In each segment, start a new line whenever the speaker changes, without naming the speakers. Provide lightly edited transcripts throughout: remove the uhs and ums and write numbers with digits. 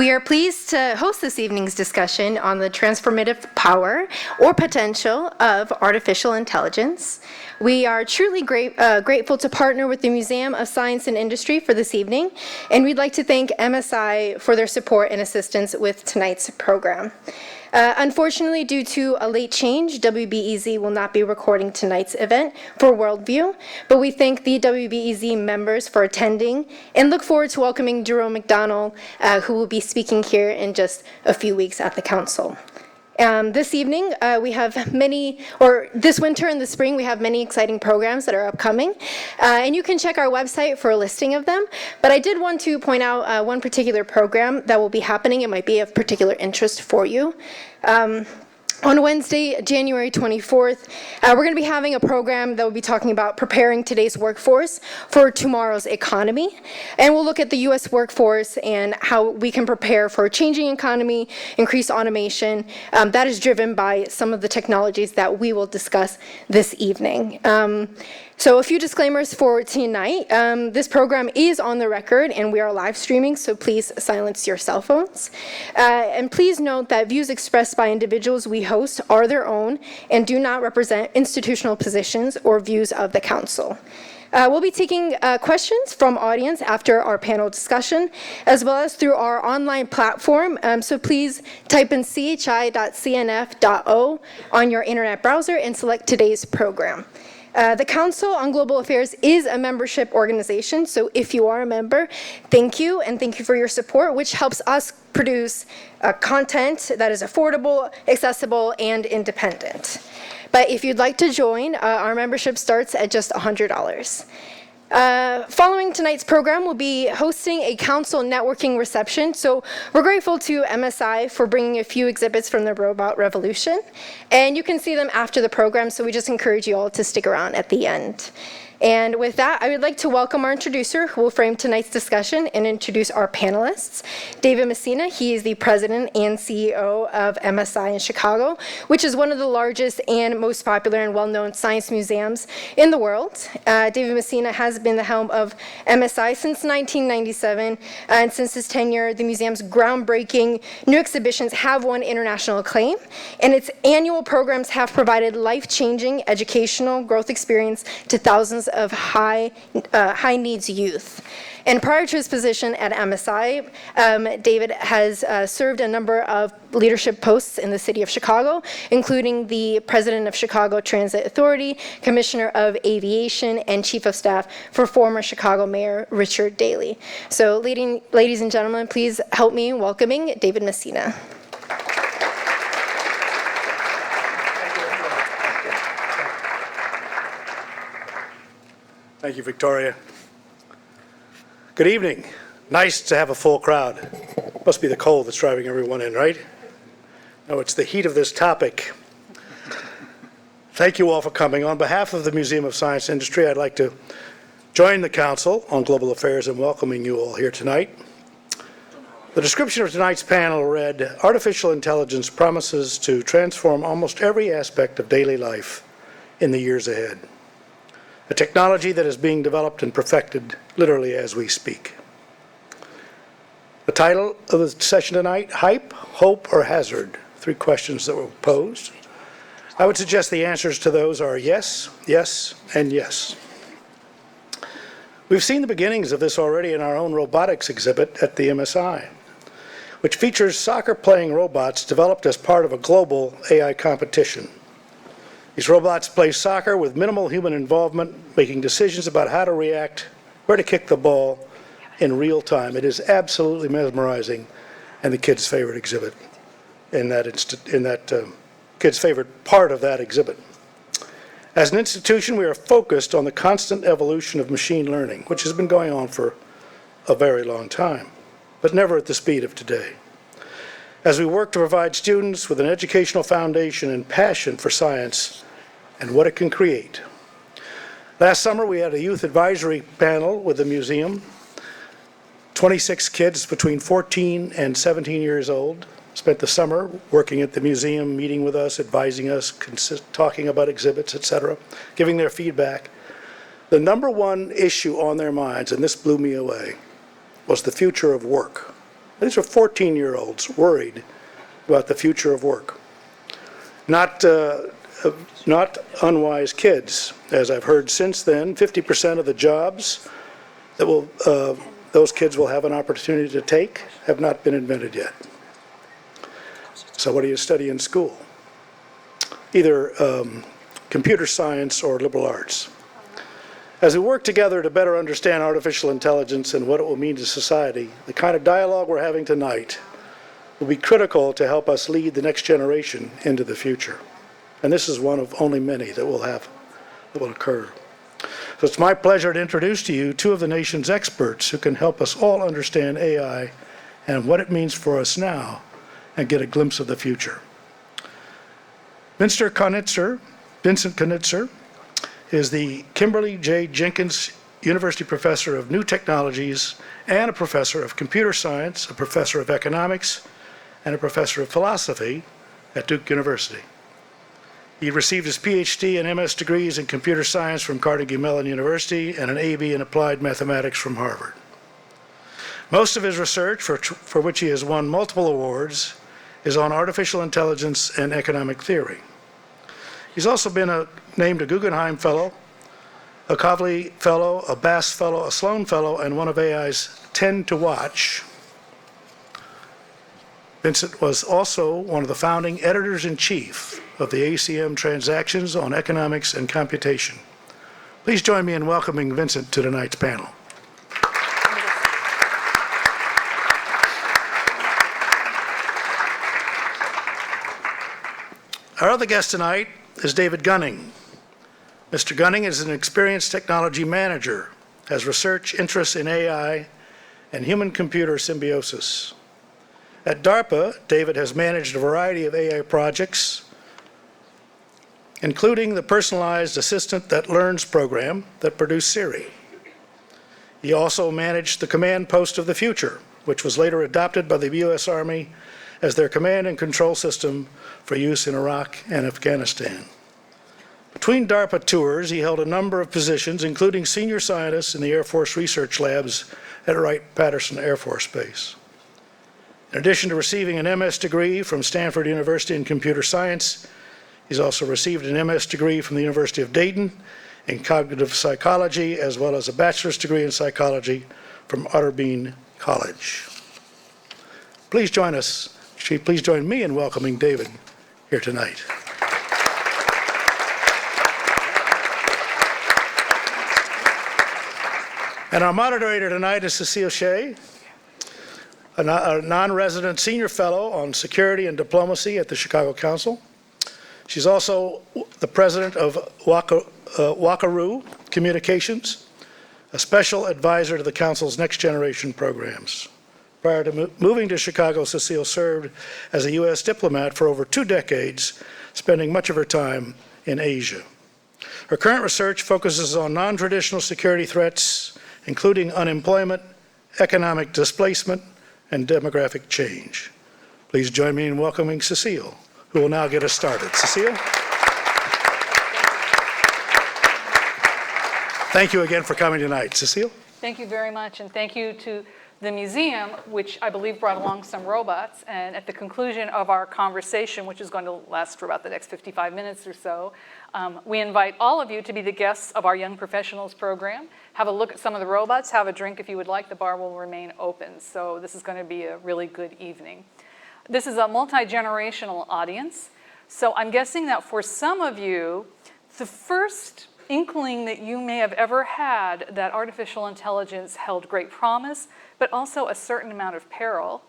We are pleased to host this evening's discussion on the transformative power or potential of artificial intelligence. We are truly grateful to partner with the Museum of Science and Industry for this evening, and we'd like to thank MSI for their support and assistance with tonight's program. Unfortunately, due to a late change, WBEZ will not be recording tonight's event for Worldview, but we thank the WBEZ members for attending and look forward to welcoming Jerome McDonald, who will be speaking here in just a few weeks at the council. This evening, we have this winter and the spring, we have many exciting programs that are upcoming, and you can check our website for a listing of them. But I did want to point out one particular program that will be happening. It might be of particular interest for you. On Wednesday, January 24th, we're going to be having a program that will be talking about preparing today's workforce for tomorrow's economy. And we'll look at the U.S. workforce and how we can prepare for a changing economy, increase automation. That is driven by some of the technologies that we will discuss this evening. So a few disclaimers for tonight. This program is on the record and we are live streaming, so please silence your cell phones. And please note that views expressed by individuals we host are their own and do not represent institutional positions or views of the council. We'll be taking questions from audience after our panel discussion, as well as through our online platform. So please type in chi.cnf.o on your internet browser and select today's program. The Council on Global Affairs is a membership organization, so if you are a member, thank you, and thank you for your support, which helps us produce content that is affordable, accessible, and independent. But if you'd like to join, our membership starts at just $100. Following tonight's program, we'll be hosting a council networking reception. So we're grateful to MSI for bringing a few exhibits from the robot revolution. And you can see them after the program, so we just encourage you all to stick around at the end. And with that, I would like to welcome our introducer who will frame tonight's discussion and introduce our panelists. David Messina, he is the president and CEO of MSI in Chicago, which is one of the largest and most popular and well-known science museums in the world. David Messina has been the helm of MSI since 1997, and since his tenure, the museum's groundbreaking new exhibitions have won international acclaim, and its annual programs have provided life-changing educational growth experience to thousands of high needs youth. And prior to his position at MSI, David has served a number of leadership posts in the city of Chicago, including the president of Chicago Transit Authority, commissioner of aviation, and chief of staff for former Chicago Mayor Richard Daley. So ladies and gentlemen, please help me in welcoming David Messina.
Thank you, Victoria. Good evening. Nice to have a full crowd. Must be the cold that's driving everyone in, right? No, it's the heat of this topic. Thank you all for coming. On behalf of the Museum of Science and Industry, I'd like to join the Council on Global Affairs in welcoming you all here tonight. The description of tonight's panel read, "Artificial intelligence promises to transform almost every aspect of daily life in the years ahead. A technology that is being developed and perfected literally as we speak." The title of the session tonight, Hype, Hope, or Hazard? 3 questions that were posed. I would suggest the answers to those are yes, yes, and yes. We've seen the beginnings of this already in our own robotics exhibit at the MSI, which features soccer-playing robots developed as part of a global AI competition. These robots play soccer with minimal human involvement, making decisions about how to react, where to kick the ball in real time. It is absolutely mesmerizing and the kids' favorite exhibit kids' favorite part of that exhibit. As an institution, we are focused on the constant evolution of machine learning, which has been going on for a very long time, but never at the speed of today. As we work to provide students with an educational foundation and passion for science and what it can create. Last summer, we had a youth advisory panel with the museum. 26 kids between 14 and 17 years old spent the summer working at the museum, meeting with us, advising us, talking about exhibits, etc., giving their feedback. The number one issue on their minds, and this blew me away, was the future of work These are 14-year-olds worried about the future of work. Not unwise kids. As I've heard since then, 50% of the jobs that those kids will have an opportunity to take have not been invented yet. So what do you study in school? Either computer science or liberal arts. As we work together to better understand artificial intelligence and what it will mean to society, the kind of dialogue we're having tonight will be critical to help us lead the next generation into the future. And this is one of only many that will occur. So it's my pleasure to introduce to you two of the nation's experts who can help us all understand AI and what it means for us now and get a glimpse of the future. Vincent Knitzer is the Kimberly J. Jenkins University Professor of New Technologies and a Professor of Computer Science, a Professor of Economics, and a Professor of Philosophy at Duke University. He received his PhD and MS degrees in Computer Science from Carnegie Mellon University and an AB in Applied Mathematics from Harvard. Most of his research, for which he has won multiple awards, is on artificial intelligence and economic theory. He's also been named a Guggenheim Fellow, a Kavli Fellow, a Bass Fellow, a Sloan Fellow, and one of AI's 10 to watch. Vincent was also one of the founding editors-in-chief of the ACM Transactions on Economics and Computation. Please join me in welcoming Vincent to tonight's panel. Our other guest tonight is David Gunning. Mr. Gunning is an experienced technology manager, has research interests in AI and human-computer symbiosis. At DARPA, David has managed a variety of AI projects, including the Personalized Assistant That Learns program that produced Siri. He also managed the Command Post of the Future, which was later adopted by the U.S. Army as their command and control system for use in Iraq and Afghanistan. Between DARPA tours, he held a number of positions, including senior scientist in the Air Force Research Labs at Wright-Patterson Air Force Base. In addition to receiving an MS degree from Stanford University in computer science, he's also received an MS degree from the University of Dayton in cognitive psychology, as well as a bachelor's degree in psychology from Otterbein College. Please join me in welcoming David here tonight. And our moderator tonight is Cecile Shea, a non-resident senior fellow on security and diplomacy at the Chicago Council. She's also the president of Wakaru Communications, a special advisor to the Council's Next Generation programs. Prior to moving to Chicago, Cecile served as a U.S. diplomat for over 2 decades, spending much of her time in Asia. Her current research focuses on non-traditional security threats, including unemployment, economic displacement, and demographic change. Please join me in welcoming Cecile, who will now get us started. Cecile? Thank you again for coming tonight. Cecile?
Thank you very much, and thank you to the museum, which I believe brought along some robots. And at the conclusion of our conversation, which is going to last for about the next 55 minutes or so, we invite all of you to be the guests of our Young Professionals program. Have a look at some of the robots, have a drink if you would like. The bar will remain open. So this is going to be a really good evening. This is a multi-generational audience. So I'm guessing that for some of you, the first inkling that you may have ever had that artificial intelligence held great promise, but also a certain amount of peril,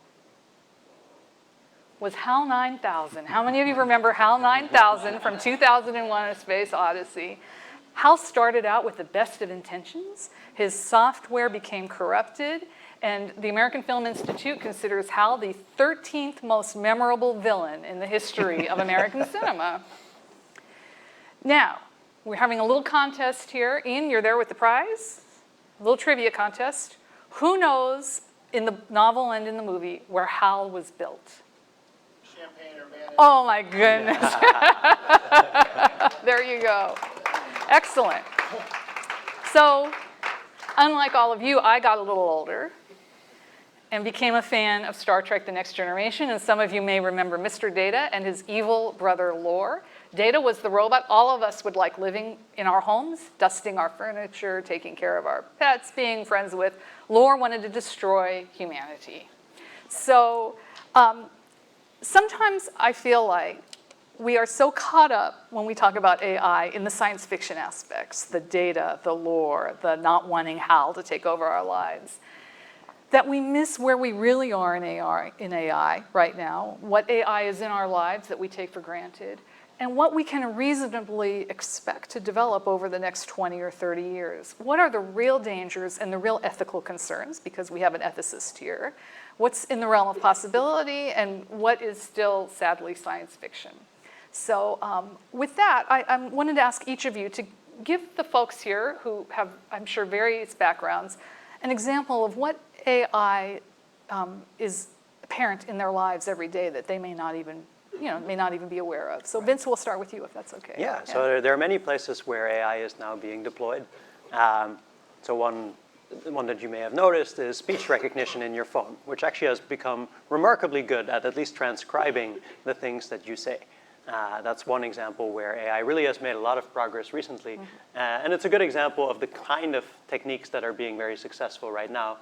was HAL 9000. How many of you remember HAL 9000 from 2001: A Space Odyssey? HAL started out with the best of intentions. His software became corrupted, and the American Film Institute considers HAL the 13th most memorable villain in the history of American cinema. Now, we're having a little contest here. Ian, you're there with the prize? A little trivia contest. Who knows, in the novel and in the movie, where HAL was built? Champaign-Urbana. Oh my goodness. There you go. Excellent. So, unlike all of you, I got a little older. and became a fan of Star Trek: The Next Generation. And some of you may remember Mr. Data and his evil brother Lore. Data was the robot all of us would like living in our homes, dusting our furniture, taking care of our pets, being friends with. Lore wanted to destroy humanity. So sometimes I feel like we are so caught up when we talk about AI in the science fiction aspects, the data, the lore, the not wanting HAL to take over our lives, that we miss where we really are in AI right now, what AI is in our lives that we take for granted, and what we can reasonably expect to develop over the next 20 or 30 years. What are the real dangers and the real ethical concerns, because we have an ethicist here, what's in the realm of possibility, and what is still, sadly, science fiction. So with that, I wanted to ask each of you to give the folks here who have, I'm sure, various backgrounds, an example of what AI is apparent in their lives every day that they may not even be aware of. So Vince, we'll start with you if that's okay.
Yeah, so there are many places where AI is now being deployed. So one that you may have noticed is speech recognition in your phone, which actually has become remarkably good at least transcribing the things that you say. That's one example where AI really has made a lot of progress recently. And it's a good example of the kind of techniques that are being very successful right now.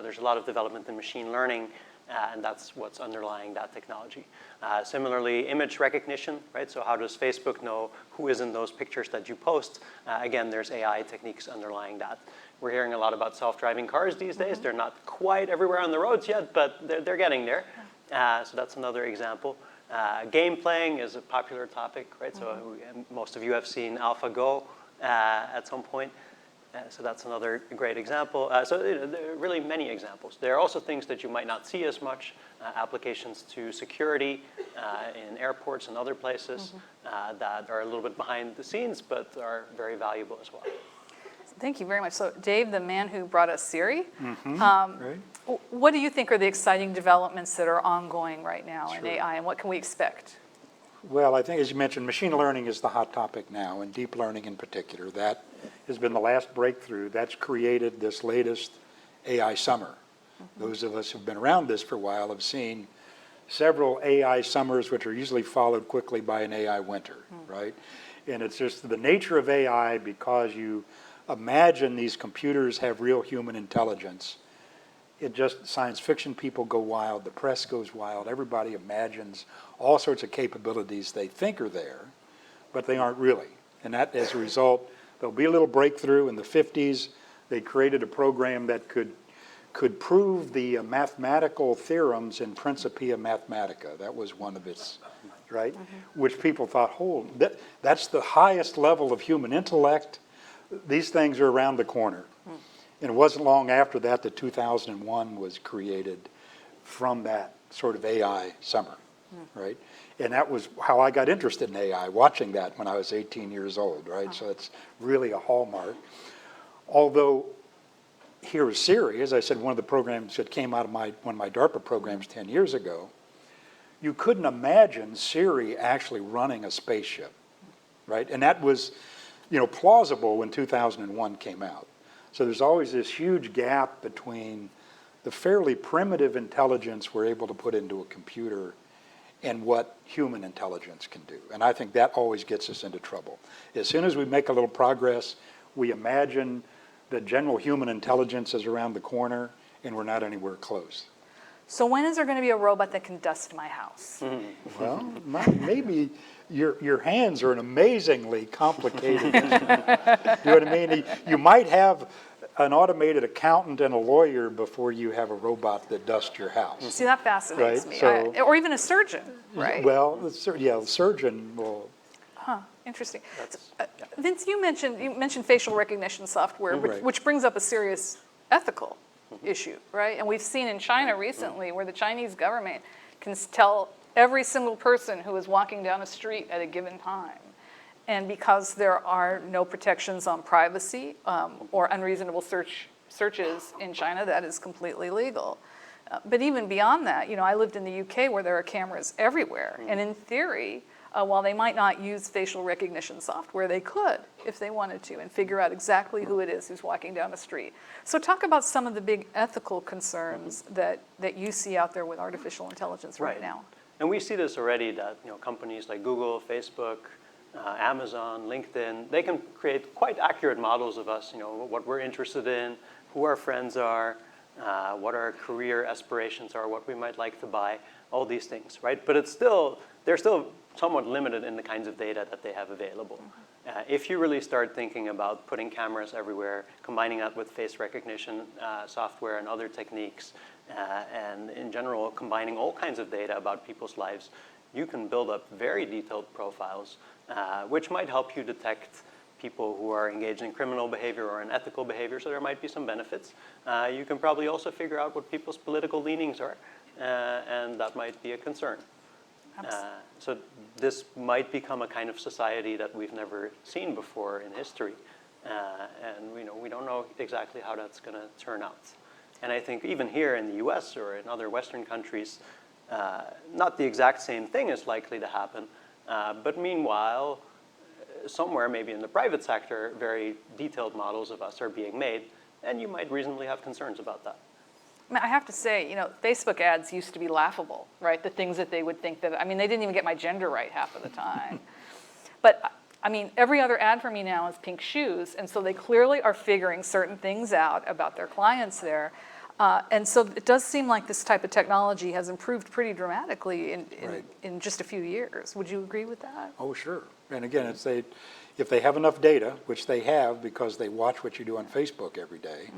There's a lot of development in machine learning, and that's what's underlying that technology. Similarly, image recognition, right? So how does Facebook know who is in those pictures that you post? Again, there's AI techniques underlying that. We're hearing a lot about self-driving cars these days. They're not quite everywhere on the roads yet, but they're getting there. So that's another example. Game playing is a popular topic, right? So most of you have seen AlphaGo at some point. So that's another great example. So there are really many examples. There are also things that you might not see as much, applications to security in airports and other places that are a little bit behind the scenes, but are very valuable as well.
Thank you very much. So Dave, the man who brought us Siri,
Right.
what do you think are the exciting developments that are ongoing right now in AI, and what can we expect?
Well, I think, as you mentioned, machine learning is the hot topic now, and deep learning in particular. That has been the last breakthrough. That's created this latest AI summer. Those of us who've been around this for a while have seen several AI summers, which are usually followed quickly by an AI winter, right? And it's just the nature of AI, because you imagine these computers have real human intelligence. It just, science fiction people go wild, the press goes wild, everybody imagines all sorts of capabilities they think are there, but they aren't really. And that, as a result, there'll be a little breakthrough. In the 50s, they created a program that could prove the mathematical theorems in Principia Mathematica. That was one of its, right? Which people thought, that's the highest level of human intellect. These things are around the corner. And it wasn't long after that that 2001 was created from that sort of AI summer, right? And that was how I got interested in AI, watching that when I was 18 years old, right? So it's really a hallmark. Although here is Siri, as I said, one of the programs that came out of one of my DARPA programs 10 years ago, you couldn't imagine Siri actually running a spaceship, right? And that was, plausible when 2001 came out. So there's always this huge gap between the fairly primitive intelligence we're able to put into a computer and what human intelligence can do. And I think that always gets us into trouble. As soon as we make a little progress, we imagine that general human intelligence is around the corner, and we're not anywhere close.
So when is there going to be a robot that can dust my house?
Well, maybe your hands are an amazingly complicated instrument. You know what I mean? You might have an automated accountant and a lawyer before you have a robot that dusts your house.
See, that fascinates
Right,
me.
so-
Or even a surgeon, right?
Well, the surgeon will.
Interesting. Vince, you mentioned facial recognition software,
Right.
which brings up a serious ethical issue, right? And we've seen in China recently where the Chinese government can tell every single person who is walking down a street at a given time. And because there are no protections on privacy or unreasonable searches in China, that is completely legal. But even beyond that, I lived in the UK where there are cameras everywhere. And in theory, while they might not use facial recognition software, they could if they wanted to and figure out exactly who it is who's walking down the street. So talk about some of the big ethical concerns that you see out there with artificial intelligence right now.
And we see this already, that companies like Google, Facebook, Amazon, LinkedIn, they can create quite accurate models of us, what we're interested in, who our friends are, what our career aspirations are, what we might like to buy, all these things, right? But they're still somewhat limited in the kinds of data that they have available. If you really start thinking about putting cameras everywhere, combining that with face recognition software and other techniques, and in general combining all kinds of data about people's lives, you can build up very detailed profiles, which might help you detect people who are engaged in criminal behavior or unethical behavior, so there might be some benefits. You can probably also figure out what people's political leanings are, and that might be a concern. So this might become a kind of society that we've never seen before in history, and we don't know exactly how that's going to turn out. And I think even here in the US or in other Western countries, not the exact same thing is likely to happen, but meanwhile, somewhere maybe in the private sector, very detailed models of us are being made, and you might reasonably have concerns about that.
I have to say, Facebook ads used to be laughable, right? The things that they would think that, they didn't even get my gender right half of the time. But, every other ad for me now is pink shoes, and so they clearly are figuring certain things out about their clients there. And so it does seem like this type of technology has improved pretty dramatically in just a few years. Would you agree with that?
Oh, sure. And again, if they have enough data, which they have because they watch what you do on Facebook every day,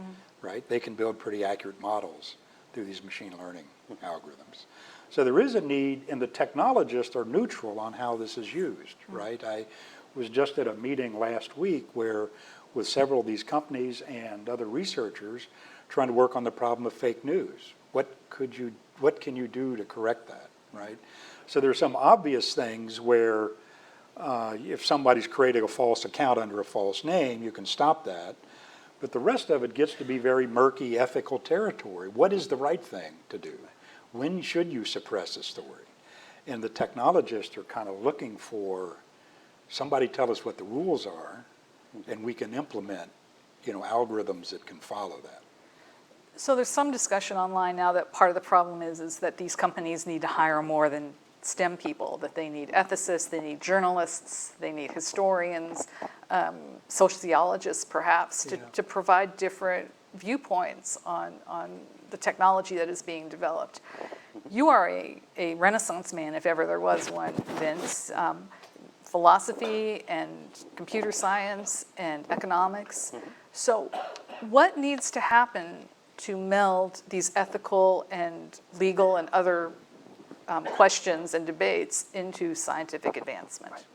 right, they can build pretty accurate models through these machine learning algorithms. So there is a need, and the technologists are neutral on how this is used, right? I was just at a meeting last week where with several of these companies and other researchers trying to work on the problem of fake news. What can you do to correct that, right? So there's some obvious things where if somebody's creating a false account under a false name, you can stop that. But the rest of it gets to be very murky ethical territory. What is the right thing to do? When should you suppress a story? And the technologists are kind of looking for somebody tell us what the rules are, and we can implement, algorithms that can follow that.
So there's some discussion online now that part of the problem is that these companies need to hire more than STEM people, that they need ethicists, they need journalists, they need historians, sociologists perhaps, to provide different viewpoints on the technology that is being developed. You are a Renaissance man, if ever there was one, Vince. Philosophy and computer science and economics. So what needs to happen to meld these ethical and legal and other questions and debates into scientific advancement?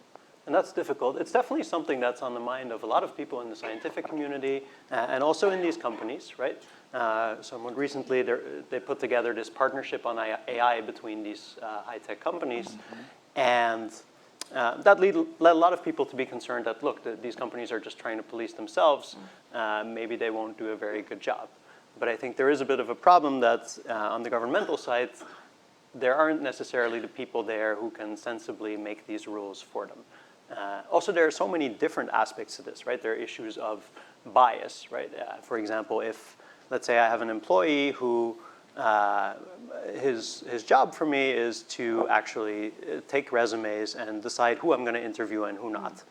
And that's difficult. It's definitely something that's on the mind of a lot of people in the scientific community and also in these companies, right? Somewhat recently, they put together this partnership on AI between these high-tech companies, and that led a lot of people to be concerned that, look, these companies are just trying to police themselves. Maybe they won't do a very good job. But I think there is a bit of a problem that on the governmental side, there aren't necessarily the people there who can sensibly make these rules for them. Also, there are so many different aspects to this, right? There are issues of bias, right? For example, if, let's say I have an employee who his job for me is to actually take resumes and decide who I'm going to interview and who not.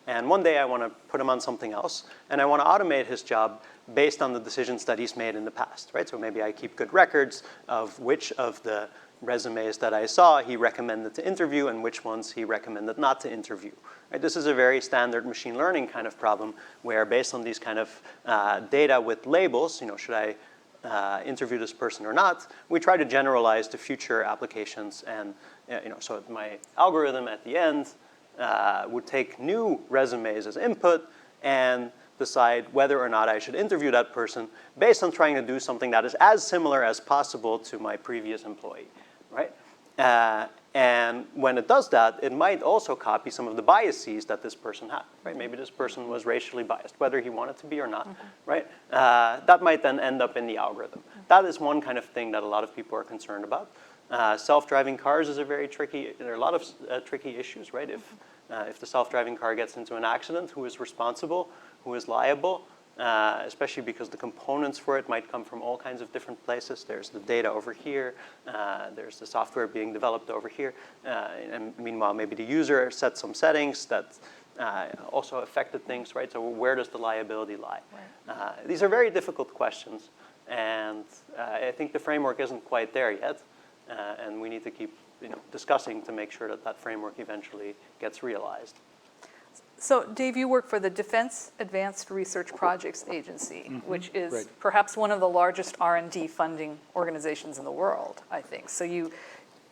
And one day I want to put him on something else, and I want to automate his job based on the decisions that he's made in the past, right? So maybe I keep good records of which of the resumes that I saw he recommended to interview and which ones he recommended not to interview. Right? This is a very standard machine learning kind of problem where based on these kind of data with labels, should I interview this person or not, we try to generalize to future applications. And so my algorithm at the end would take new resumes as input and decide whether or not I should interview that person based on trying to do something that is as similar as possible to my previous employee, right? And when it does that, it might also copy some of the biases that this person had, right? Maybe this person was racially biased, whether he wanted to be or not, right? That might then end up in the algorithm. That is one kind of thing that a lot of people are concerned about. Self-driving cars is a very tricky, there are a lot of tricky issues, right? If the self-driving car gets into an accident, who is responsible, who is liable? Especially because the components for it might come from all kinds of different places. There's the data over here, there's the software being developed over here, and meanwhile maybe the user set some settings that also affected things, right? So where does the liability lie? Right. These are very difficult questions, and I think the framework isn't quite there yet, and we need to keep discussing to make sure that that framework eventually gets realized.
So, Dave, you work for the Defense Advanced Research Projects Agency, which is perhaps one of the largest R&D funding organizations in the world, I think. So you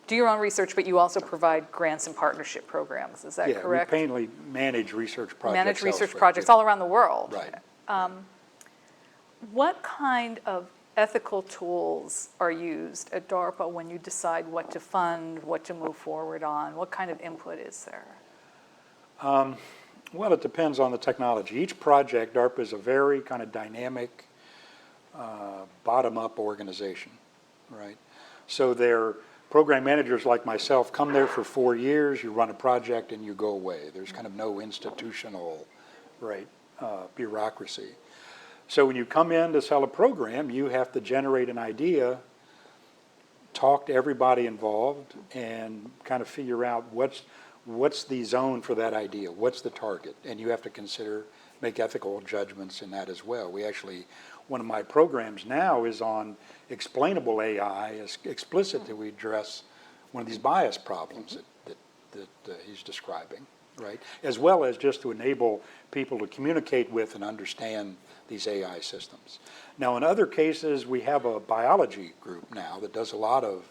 do your own research, but you also provide grants and partnership programs. Is that correct?
Yeah, we mainly manage research projects.
Manage research projects all around the world.
Right.
What kind of ethical tools are used at DARPA when you decide what to fund, what to move forward on? What kind of input is there?
Well, it depends on the technology. Each project, DARPA is a very kind of dynamic, bottom-up organization, right? So their program managers like myself come there for 4 years, you run a project and you go away. There's kind of no institutional, bureaucracy. So when you come in to sell a program, you have to generate an idea, talk to everybody involved, and kind of figure out what's the zone for that idea? What's the target? And you have to make ethical judgments in that as well. One of my programs now is on explainable AI, explicitly we address one of these bias problems that he's describing, right? As well as just to enable people to communicate with and understand these AI systems. Now, in other cases, we have a biology group now that does a lot of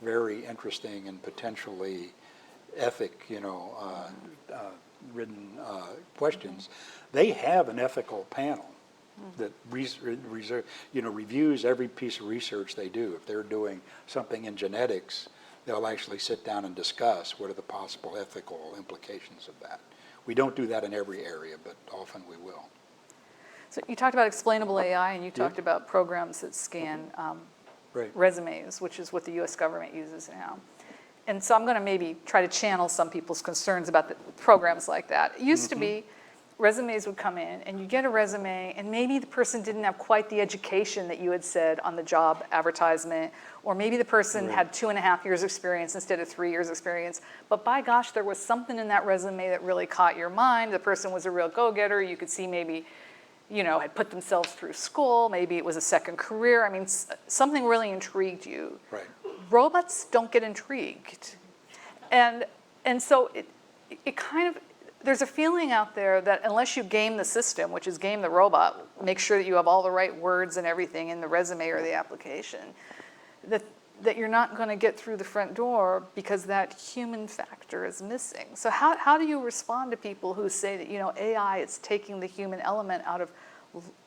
very interesting and potentially ridden questions. They have an ethical panel that reviews every piece of research they do. If they're doing something in genetics, they'll actually sit down and discuss what are the possible ethical implications of that. We don't do that in every area, but often we will.
So you talked about explainable AI, and you talked about programs that scan resumes, which is what the U.S. government uses now. And so I'm going to maybe try to channel some people's concerns about the programs like that. It used to be resumes would come in, and you get a resume, and maybe the person didn't have quite the education that you had said on the job advertisement, or maybe the person had 2.5 years experience instead of 3 years experience. But by gosh, there was something in that resume that really caught your mind. The person was a real go-getter. You could see maybe, had put themselves through school. Maybe it was a second career. I mean, something really intrigued you.
Right.
Robots don't get intrigued. And so it kind of, there's a feeling out there that unless you game the system, which is game the robot, make sure that you have all the right words and everything in the resume or the application, that you're not going to get through the front door because that human factor is missing. So how do you respond to people who say that, AI is taking the human element out of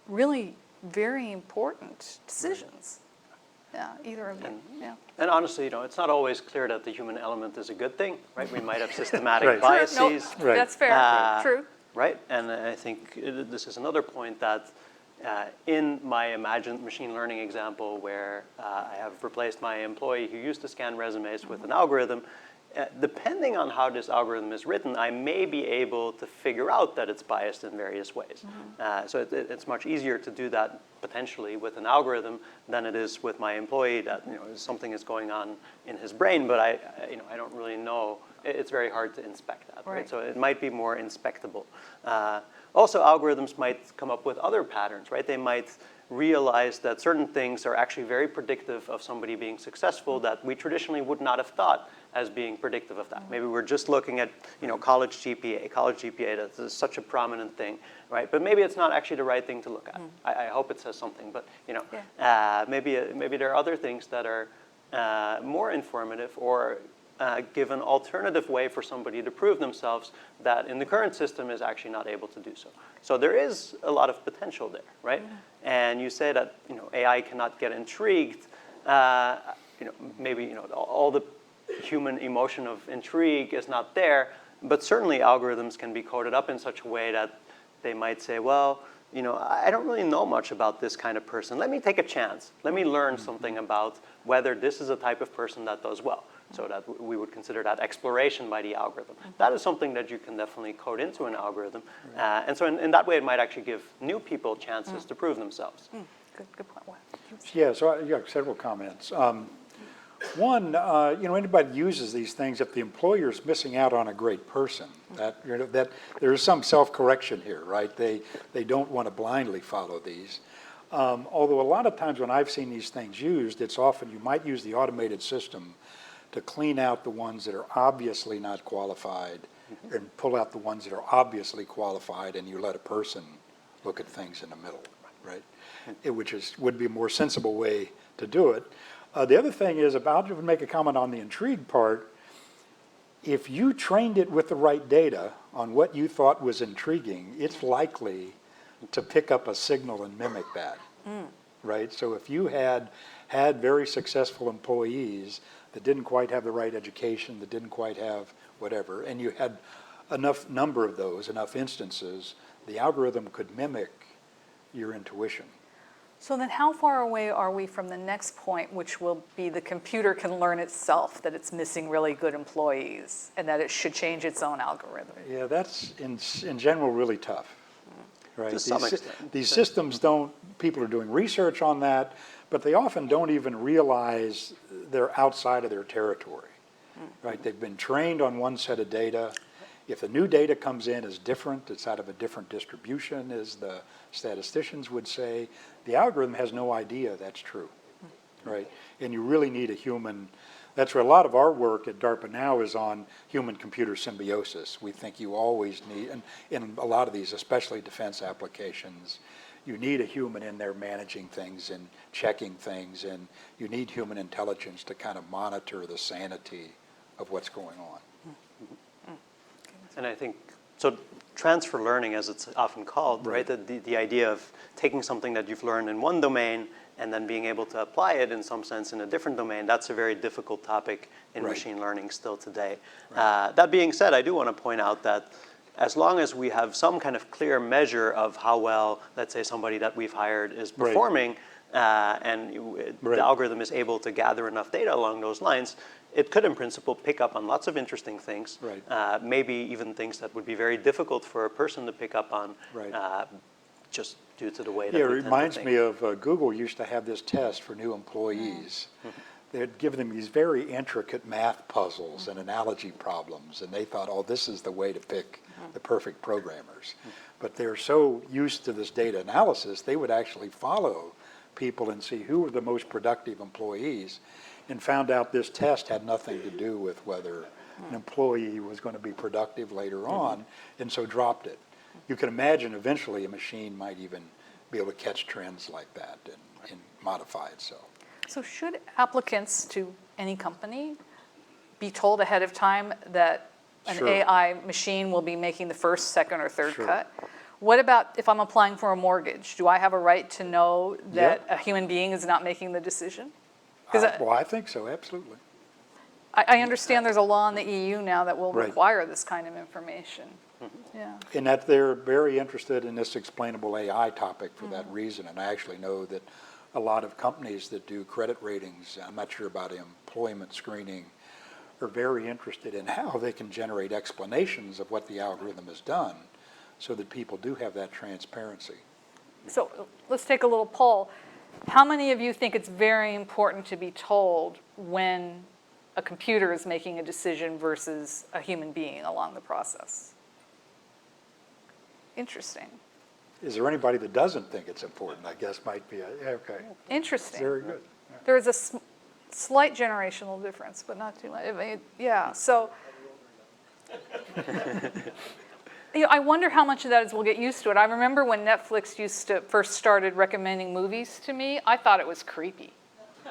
really very important decisions? Yeah, either of them. Yeah.
And honestly, it's not always clear that the human element is a good thing, right? We might have systematic biases.
True. No, that's fair. True.
Right, and I think this is another point that in my imagined machine learning example where I have replaced my employee who used to scan resumes with an algorithm, depending on how this algorithm is written, I may be able to figure out that it's biased in various ways. So it's much easier to do that potentially with an algorithm than it is with my employee that something is going on in his brain, but I don't really know. It's very hard to inspect that, right? So it might be more inspectable. Also, algorithms might come up with other patterns, right? They might realize that certain things are actually very predictive of somebody being successful that we traditionally would not have thought as being predictive of that. Maybe we're just looking at college GPA, that's such a prominent thing, right? But maybe it's not actually the right thing to look at. I hope it says something, but maybe there are other things that are more informative or give an alternative way for somebody to prove themselves that in the current system is actually not able to do so. So there is a lot of potential there, right? And you say that AI cannot get intrigued. Maybe all the human emotion of intrigue is not there, but certainly algorithms can be coded up in such a way that they might say, well, you know, I don't really know much about this kind of person. Let me take a chance. Let me learn something about whether this is a type of person that does well. So that we would consider that exploration by the algorithm. That is something that you can definitely code into an algorithm. And so in that way, it might actually give new people chances to prove themselves.
Good point. Wow.
Yeah, so I got several comments. One, you know, anybody uses these things, if the employer is missing out on a great person, that, you know, that there is some self-correction here, right? They don't want to blindly follow these. Although a lot of times when I've seen these things used, it's often you might use the automated system to clean out the ones that are obviously not qualified and pull out the ones that are obviously qualified, and you let a person look at things in the middle, right? Which would be a more sensible way to do it. The other thing is, about to make a comment on the intrigue part, if you trained it with the right data on what you thought was intriguing, it's likely to pick up a signal and mimic that, right? So if you had very successful employees that didn't quite have the right education, that didn't quite have whatever, and you had enough number of those, enough instances, the algorithm could mimic your intuition.
So then how far away are we from the next point, which will be the computer can learn itself that it's missing really good employees and that it should change its own algorithm?
Yeah, that's in general really tough, right?
To some extent.
These systems don't, people are doing research on that, but they often don't even realize they're outside of their territory, right? They've been trained on one set of data. If the new data comes in as different, it's out of a different distribution, as the statisticians would say, the algorithm has no idea that's true, right? And you really need a human. That's where a lot of our work at DARPA now is on human-computer symbiosis. We think you always need, and in a lot of these, especially defense applications, you need a human in there managing things and checking things, and you need human intelligence to kind of monitor the sanity of what's going on.
And I think, so transfer learning, as it's often called, right? The idea of taking something that you've learned in one domain and then being able to apply it in some sense in a different domain, that's a very difficult topic in machine learning still today. That being said, I do want to point out that as long as we have some kind of clear measure of how well, let's say, somebody that we've hired is performing, and the algorithm is able to gather enough data along those lines, it could, in principle, pick up on lots of interesting things, maybe even things that would be very difficult for a person to pick up on, just due to the way that
Yeah,
we
it reminds me of Google used to have this test for new employees. They'd give them these very intricate math puzzles and analogy problems, and they thought, oh, this is the way to pick the perfect programmers. But they're so used to this data analysis, they would actually follow people and see who were the most productive employees, and found out this test had nothing to do with whether an employee was going to be productive later on, and so dropped it. You can imagine eventually a machine might even be able to catch trends like that and modify it so.
So should applicants to any company be told ahead of time that an AI machine will be making the first, second, or third cut? What about if I'm applying for a mortgage? Do I have a right to know that a human being is not making the decision?
Well, I think so, absolutely.
I understand there's a law in the EU now that will require this kind of information.
And that they're very interested in this explainable AI topic for that reason. And I actually know that a lot of companies that do credit ratings, I'm not sure about employment screening, are very interested in how they can generate explanations of what the algorithm has done so that people do have that transparency.
So let's take a little poll. How many of you think it's very important to be told when a computer is making a decision versus a human being along the process? Interesting.
Is there anybody that doesn't think it's important? I guess might be okay.
Interesting.
Very good.
There is a slight generational difference, but not too much. I mean, yeah, so. I wonder how much of that is we'll get used to it. I remember when Netflix first started recommending movies to me, I thought it was creepy.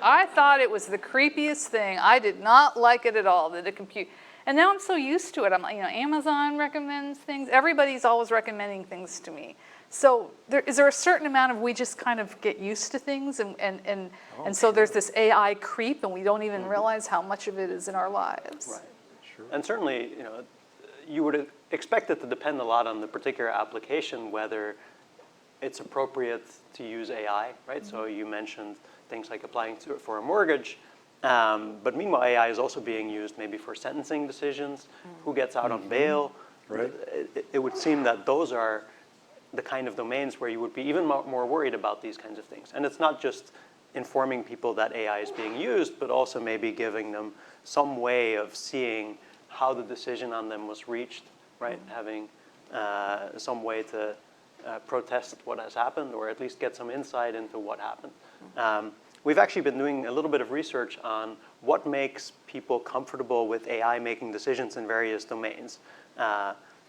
I thought it was the creepiest thing. I did not like it at all, that it compute. And now I'm so used to it. I'm like, Amazon recommends things. Everybody's always recommending things to me. So is there a certain amount of we just kind of get used to things and so there's this AI creep and we don't even realize how much of it is in our lives?
Right. Sure. And certainly, you would expect it to depend a lot on the particular application, whether it's appropriate to use AI, right? So you mentioned things like applying to it for a mortgage, but meanwhile, AI is also being used maybe for sentencing decisions, who gets out on bail.
Right.
It would seem that those are the kind of domains where you would be even more worried about these kinds of things. And it's not just informing people that AI is being used, but also maybe giving them some way of seeing how the decision on them was reached, right? Having some way to protest what has happened, or at least get some insight into what happened. We've actually been doing a little bit of research on what makes people comfortable with AI making decisions in various domains.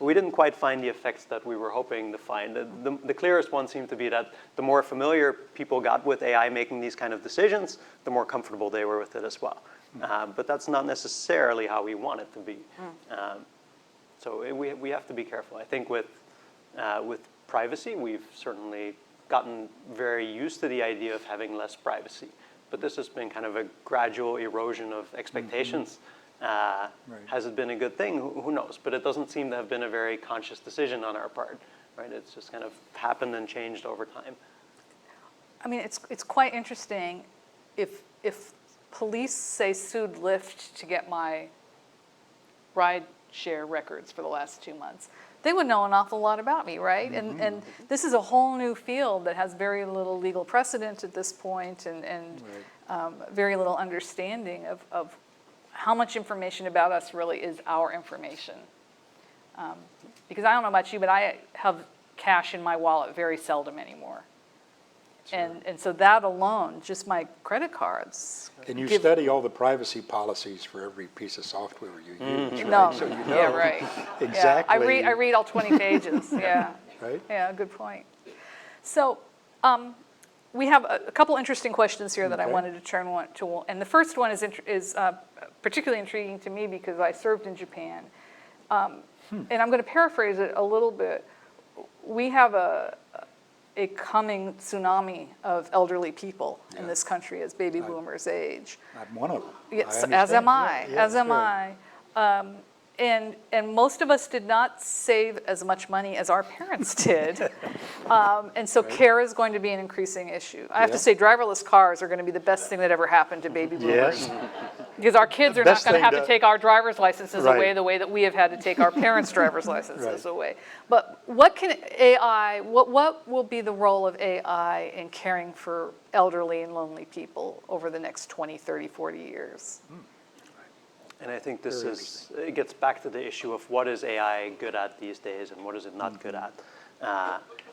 We didn't quite find the effects that we were hoping to find. The clearest one seemed to be that the more familiar people got with AI making these kind of decisions, the more comfortable they were with it as well. But that's not necessarily how we want it to be. So we have to be careful. I think with privacy, we've certainly gotten very used to the idea of having less privacy. But this has been kind of a gradual erosion of expectations. Has it been a good thing? Who knows? But it doesn't seem to have been a very conscious decision on our part, right? It's just kind of happened and changed over time.
I mean, it's quite interesting if police, say, sued Lyft to get my ride share records for the last 2 months, they would know an awful lot about me, right? And this is a whole new field that has very little legal precedent at this point, and very little understanding of how much information about us really is our information. Because I don't know about you, but I have cash in my wallet very seldom anymore. And so that alone, just my credit cards.
And you study all the privacy policies for every piece of software you use, right?
No,
So you know
yeah, right.
exactly.
Yeah, I read all 20 pages, yeah.
Right?
Yeah, good point. So we have a couple interesting questions here that I wanted to turn to. And the first one is particularly intriguing to me because I served in Japan. And I'm going to paraphrase it a little bit. We have a coming tsunami of elderly people in this country as baby boomers age.
I'm one of them.
Yes, as am I. As am I. And most of us did not save as much money as our parents did. And so care is going to be an increasing issue. I have to say driverless cars are going to be the best thing that ever happened to baby boomers.
Yes.
Because our kids are not
Best
going to
thing
have to
to-
take our driver's licenses
Right.
away the way that we have had to take our parents' driver's licenses
Right.
away. But what can AI, what will be the role of AI in caring for elderly and lonely people over the next 20, 30, 40 years?
And I think it gets back to the issue of what is AI good at these days and what is it not good at.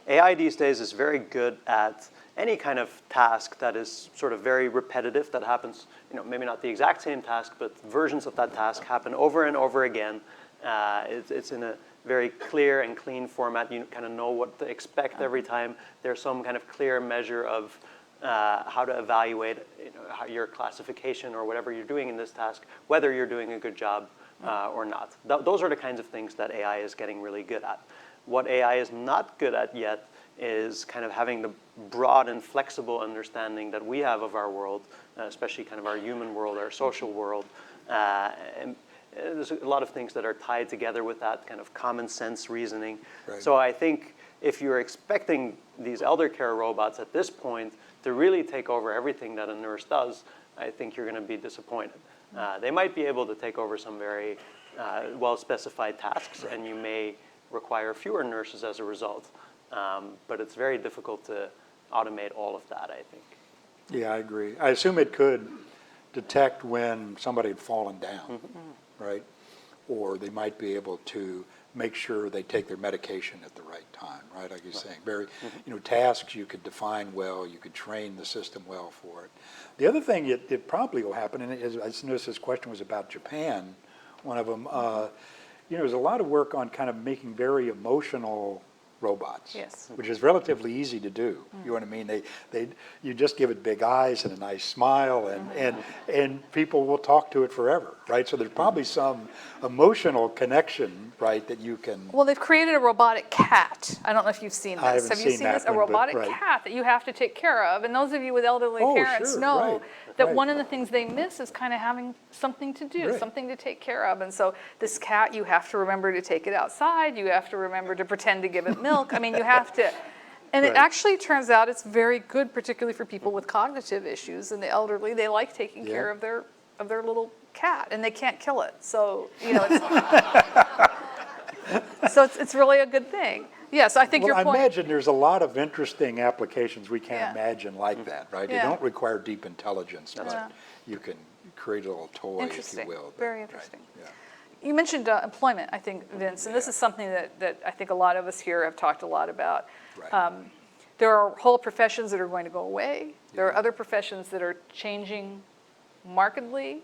AI these days is very good at any kind of task that is sort of very repetitive, that happens, maybe not the exact same task, but versions of that task happen over and over again. It's in a very clear and clean format. You kind of know what to expect every time. There's some kind of clear measure of how to evaluate how your classification or whatever you're doing in this task, whether you're doing a good job or not. Those are the kinds of things that AI is getting really good at. What AI is not good at yet is kind of having the broad and flexible understanding that we have of our world, especially kind of our human world, our social world. And there's a lot of things that are tied together with that kind of common sense reasoning.
Right.
So I think if you're expecting these elder care robots at this point to really take over everything that a nurse does, I think you're going to be disappointed. They might be able to take over some very well-specified tasks, and you may require fewer nurses as a result. But it's very difficult to automate all of that, I think.
Yeah, I agree. I assume it could detect when somebody had fallen down, right? Or they might be able to make sure they take their medication at the right time, right? Like you're saying, very, tasks you could define well, you could train the system well for it. The other thing it probably will happen, and I noticed this question was about Japan, one of them, there's a lot of work on kind of making very emotional robots,
Yes.
which is relatively easy to do. You know what I mean? You just give it big eyes and a nice smile, and people will talk to it forever, right? So there's probably some emotional connection, right, that you can.
Well, they've created a robotic cat. I don't know if you've seen this.
I haven't
Have you
seen
seen
that
this? A
one, but
robotic
right.
cat that you have to take care of. And those of you with elderly
Oh,
parents
sure,
know
right,
that
right.
one of the things they miss is kind of having something to do,
Right.
something to take care of. And so this cat, you have to remember to take it outside. You have to remember to pretend to give it milk. I mean, you have to. And it
Right.
actually turns out it's very good, particularly for people with cognitive issues and the elderly. They like taking
Yeah.
care of their little cat, and they can't kill it. So, you know, it's really a good thing. Yes, I think
Well,
your
I
point.
imagine there's a lot of interesting applications we can't
Yeah.
imagine like that, right? They
Yeah.
don't require deep intelligence,
Yeah.
but you can create a little toy, if you
Interesting.
will.
Very
Right,
interesting.
yeah.
You mentioned employment, I think, Vince, and this is something that I think a lot of us here have talked a lot about.
Right.
There are whole professions that are going to go away. There are
Yeah.
other professions that are changing markedly.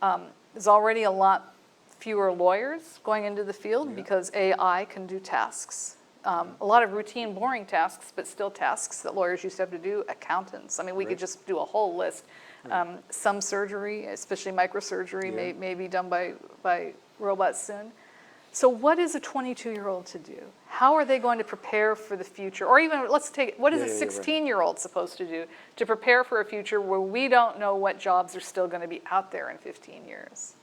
There's already a lot fewer lawyers going into the field because AI can do tasks. A lot of routine, boring tasks, but still tasks that lawyers used to have to do. Accountants. I mean, we could
Right.
just do a whole list. Some surgery, especially microsurgery,
Yeah.
may be done by robots soon. So what is a 22-year-old to do? How are they going to prepare for the future? Or even, let's take, what is
Yeah,
a
yeah, right.
16-year-old supposed to do to prepare for a future where we don't know what jobs are still going to be out there in 15 years?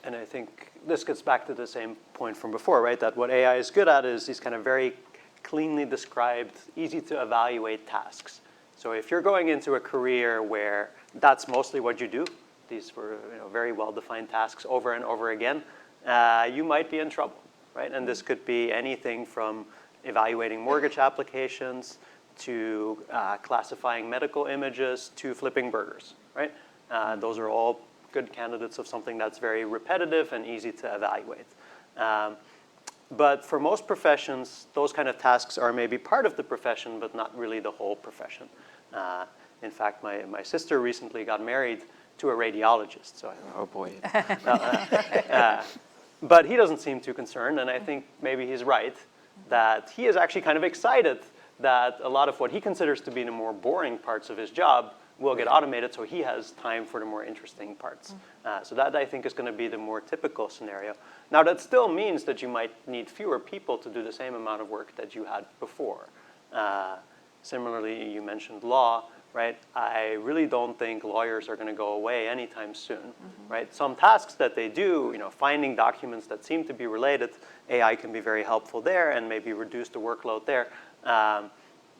And I think this gets back to the same point from before, right? That what AI is good at is these kind of very cleanly described, easy to evaluate tasks. So if you're going into a career where that's mostly what you do, these were very well-defined tasks over and over again, you might be in trouble, right? And this could be anything from evaluating mortgage applications to classifying medical images to flipping burgers, right? Those are all good candidates of something that's very repetitive and easy to evaluate. But for most professions, those kind of tasks are maybe part of the profession, but not really the whole profession. In fact, my sister recently got married to a radiologist, so I thought, oh boy. But he doesn't seem too concerned, and I think maybe he's right, that he is actually kind of excited that a lot of what he considers to be the more boring parts of his job will get automated, so he has time for the more interesting parts. So that, I think, is going to be the more typical scenario. Now, that still means that you might need fewer people to do the same amount of work that you had before. Similarly, you mentioned law, right? I really don't think lawyers are going to go away anytime soon, right? Some tasks that they do, finding documents that seem to be related, AI can be very helpful there and maybe reduce the workload there.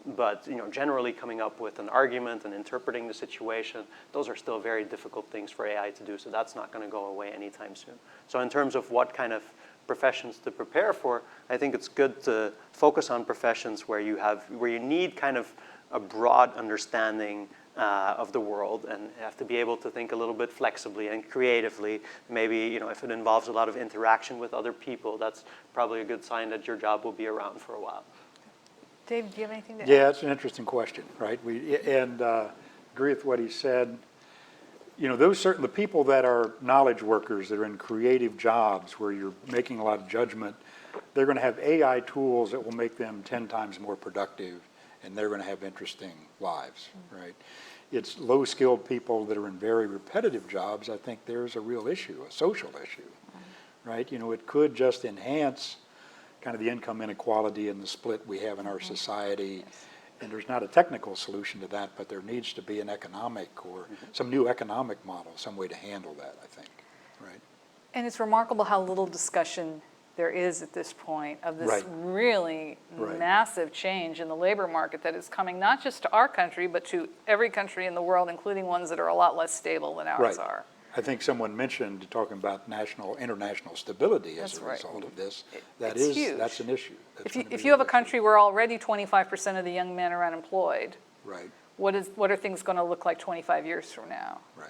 But generally coming up with an argument and interpreting the situation, those are still very difficult things for AI to do. So that's not going to go away anytime soon. So in terms of what kind of professions to prepare for, I think it's good to focus on professions where you need kind of a broad understanding of the world, and have to be able to think a little bit flexibly and creatively. Maybe if it involves a lot of interaction with other people, that's probably a good sign that your job will be around for a while.
Dave, do you have anything to add?
Yeah, it's an interesting question, right? And agree with what he said. The people that are knowledge workers, that are in creative jobs where you're making a lot of judgment, they're going to have AI tools that will make them 10 times more productive, and they're going to have interesting lives, right? It's low-skilled people that are in very repetitive jobs. I think there's a real issue, a social issue, right? It could just enhance kind of the income inequality and the split we have in our society.
Yes.
And there's not a technical solution to that, but there needs to be an economic or some new economic model, some way to handle that, I think, right?
And it's remarkable how little discussion there is at this point of this really massive change in the labor market that is coming not just to our country, but to every country in the world, including ones that are a lot less stable than ours are.
I think someone mentioned talking about international stability as
That's
a
right.
result of this.
It's huge.
That's an issue.
If you have a country where already 25% of the young men are unemployed,
Right,
what are things going to look like 25 years from now?
right.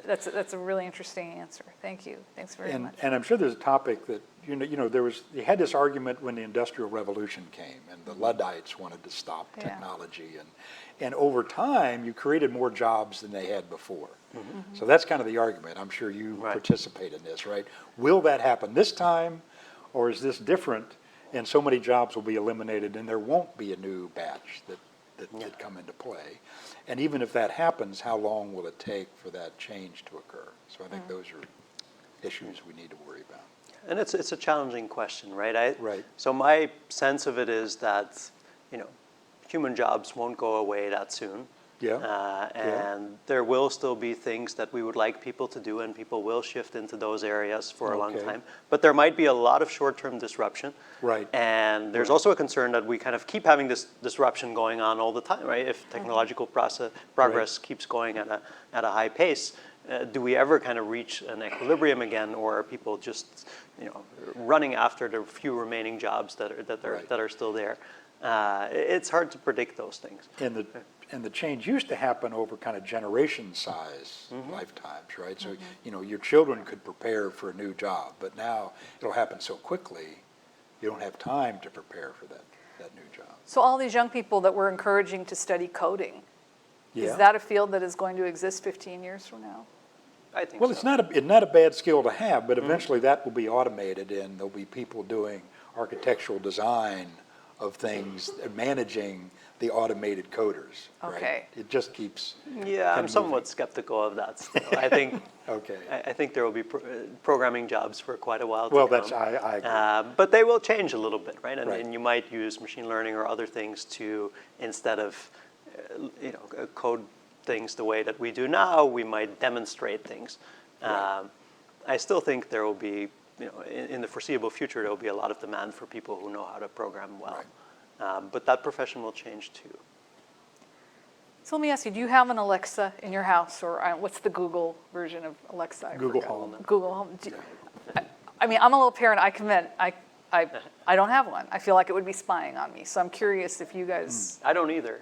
That's a really interesting answer. Thank you. Thanks very much.
And I'm sure there's a topic that, you had this argument when the Industrial Revolution came, and the Luddites wanted to stop
Yeah.
technology. And over time, you created more jobs than they had before. So that's kind of the argument. I'm sure you participate in this, right? Will that happen this time, or is this different, and so many jobs will be eliminated, and there won't be a new batch that come into play? And even if that happens, how long will it take for that change to occur? So I think those are issues we need to worry about.
And it's a challenging question, right?
Right.
So my sense of it is that, human jobs won't go away that soon.
Yeah.
And there will still be things that we would like people to do, and people will shift into those areas for a long
Okay.
time. But there might be a lot of short-term disruption.
Right.
And there's also a concern that we kind of keep having this disruption going on all the time, right? If technological progress keeps going at a high pace, do we ever kind of reach an equilibrium again, or are people just, running after the few remaining jobs that are still there? It's hard to predict those things.
And the change used to happen over kind of generation size lifetimes, right? So, your children could prepare for a new job, but now it'll happen so quickly, you don't have time to prepare for that new job.
So all these young people that we're encouraging to study coding,
Yeah.
is that a field that is going to exist 15 years from now?
I think
Well,
so.
it's not a bad skill to have, but eventually that will be automated, and there'll be people doing architectural design of things, managing the automated coders, right?
Okay.
It just keeps.
Yeah, I'm
moving.
somewhat skeptical of that still. I think
Okay.
I think there will be programming jobs for quite a while to
Well,
come.
I agree.
But they will change a little bit, right?
Right.
And you might use machine learning or other things to, instead of code things the way that we do now, we might demonstrate things.
Right.
I still think there will be, in the foreseeable future, there will be a lot of demand for people who know how to program well.
Right.
But that profession will change too.
So let me ask you, do you have an Alexa in your house, or what's the Google version of Alexa? I
Google
forgot.
Home.
Google Home. I mean, I'm a little parent. I commit. I don't have one. I feel like it would be spying on me. So I'm curious if you guys.
I don't either.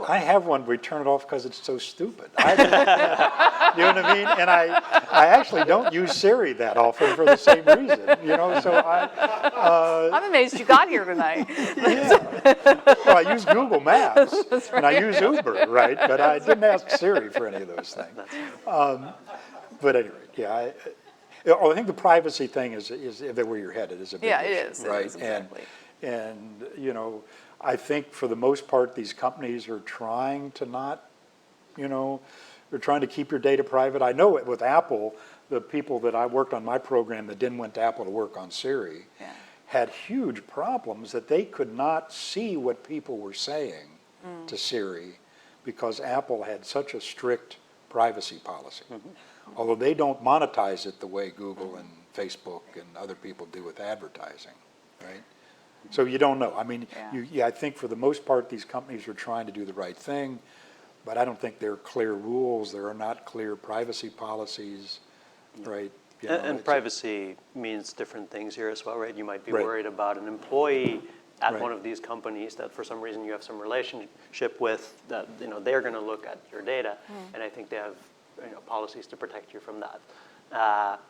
I have one, we turn it off because it's so stupid. You know what I mean? And I actually don't use Siri that often for the same reason, so
I'm amazed you got here tonight.
well, I use Google Maps, and I use Uber, right? But I didn't ask Siri for any of those things. But anyway, yeah, I think the privacy thing is where you're headed is a big issue,
it is.
right?
It is, exactly.
And I think for the most part, these companies are trying to not, they're trying to keep your data private. I know with Apple, the people that I worked on my program that then went to Apple to work on Siri had huge problems that they could not see what people were saying to Siri because Apple had such a strict privacy policy. Although they don't monetize it the way Google and Facebook and other people do with advertising, right? So you don't know. I mean, I think for the most part, these companies are trying to do the right thing, but I don't think there are clear rules. There are not clear privacy policies, right?
And privacy means different things here as well, right? You might be
Right.
worried about an employee at
Right.
one of these companies that for some reason you have some relationship with, that they're going to look at your data, and I think they have policies to protect you from that.